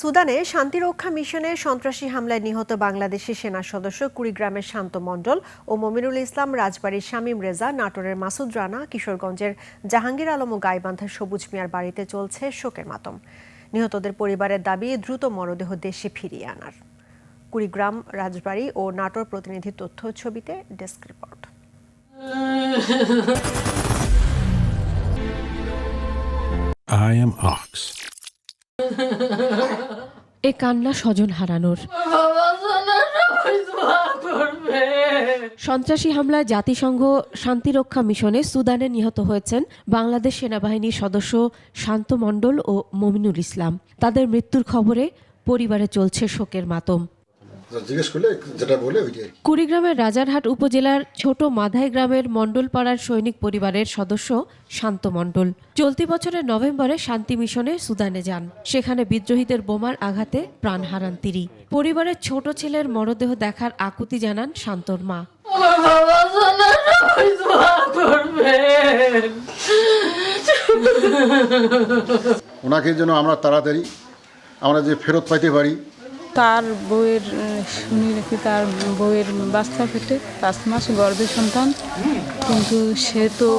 সুদানে শান্তিরক্ষা মিশনে সন্ত্রাসী হামলায় নিহত বাংলাদেশি সেনা সদস্য কুড়িগ্রামের শান্ত মণ্ডল ও মমিনুল ইসলাম, রাজবাড়ীর শামীম রেজা, নাটোরের মাসুদ রানা, কিশোরগঞ্জের জাহাঙ্গীর আলম ও গাইবান্ধার সবুজ মিয়ার বাড়িতে চলছে শোকের মাতম। নিহতদের পরিবারের দাবি দ্রুত মরদেহ দেশে ফিরিয়ে আনার। কুড়িগ্রাম, রাজবাড়ী ও নাটোর প্রতিনিধির তথ্য ছবিতে desk report. I am Ox. এ কান্না স্বজন হারানোর। সন্ত্রাসী হামলায় জাতিসংঘ শান্তিরক্ষা মিশনে সুদানে নিহত হয়েছেন বাংলাদেশ সেনাবাহিনীর সদস্য শান্ত মণ্ডল ও মমিনুল ইসলাম। তাদের মৃত্যুর খবরে পরিবারে চলছে শোকের মাতম। কুড়িগ্রামের রাজারহাট উপজেলার ছোট মাধাই গ্রামের মণ্ডলপাড়ার সৈনিক পরিবারের সদস্য শান্ত মণ্ডল চলতি বছরের নভেম্বরে শান্তি মিশনে সুদানে যান। সেখানে বিদ্রোহীদের বোমার আঘাতে প্রাণ হারান তিনি। পরিবারের ছোট ছেলের মরদেহ দেখার আকুতি জানান শান্তর মা। ওনাকে যেন আমরা তাড়াতাড়ি আমরা যে ফেরত পাইতে পারি। তার বউয়ের শুনি নাকি তার বউয়ের বাচ্চা পেটে 5 মাস গর্ভের সন্তান, কিন্তু সে তো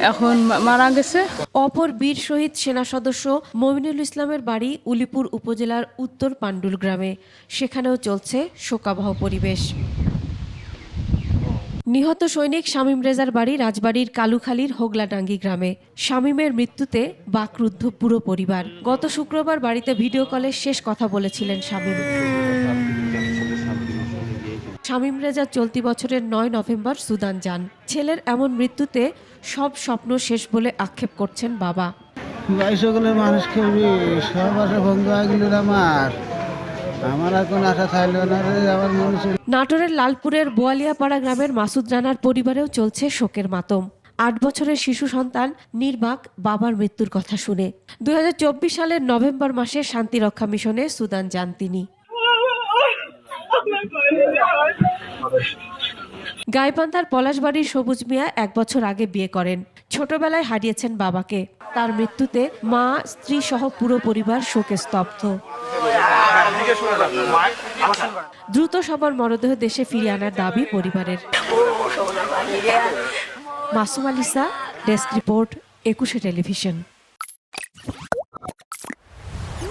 এখন মারা গেছে। অপর বীর শহীদ সেনা সদস্য মমিনুল ইসলামের বাড়ি উলিপুর উপজেলার উত্তর পাণ্ডুল গ্রামে। সেখানেও চলছে শোকাবহ পরিবেশ। নিহত সৈনিক শামীম রেজার বাড়ি রাজবাড়ীর কালুখালীর হোগলাডাঙ্গি গ্রামে। শামীমের মৃত্যুতে বাকরুদ্ধ পুরো পরিবার। গত শুক্রবার বাড়িতে ভিডিও কলে শেষ কথা বলেছিলেন শামীম। শামীম রেজা চলতি বছরের 9 নভেম্বর সুদান যান। ছেলের এমন মৃত্যুতে সব স্বপ্ন শেষ বলে আক্ষেপ করছেন বাবা। মানুষকে সব আশা ভঙ্গ হয়ে গেল আমার এখন আশা চাইল না রে আমার মনে। নাটোরের লালপুরের বোয়ালিয়াপাড়া গ্রামের মাসুদ রানার পরিবারেও চলছে শোকের মাতম। 8 বছরের শিশু সন্তান নির্বাক বাবার মৃত্যুর কথা শুনে 2024 সালের নভেম্বর মাসে শান্তিরক্ষা মিশনে সুদান যান তিনি। গাইবান্ধার পলাশবাড়ির সবুজ মিয়া 1 বছর আগে বিয়ে করেন। ছোটবেলায় হারিয়েছেন বাবাকে। তার মৃত্যুতে মা, স্ত্রী সহ পুরো পরিবার শোকে স্তব্ধ। দ্রুত সবার মরদেহ দেশে ফিরিয়ে আনার দাবি পরিবারের। Masum আলিসা, desk report, 21 television.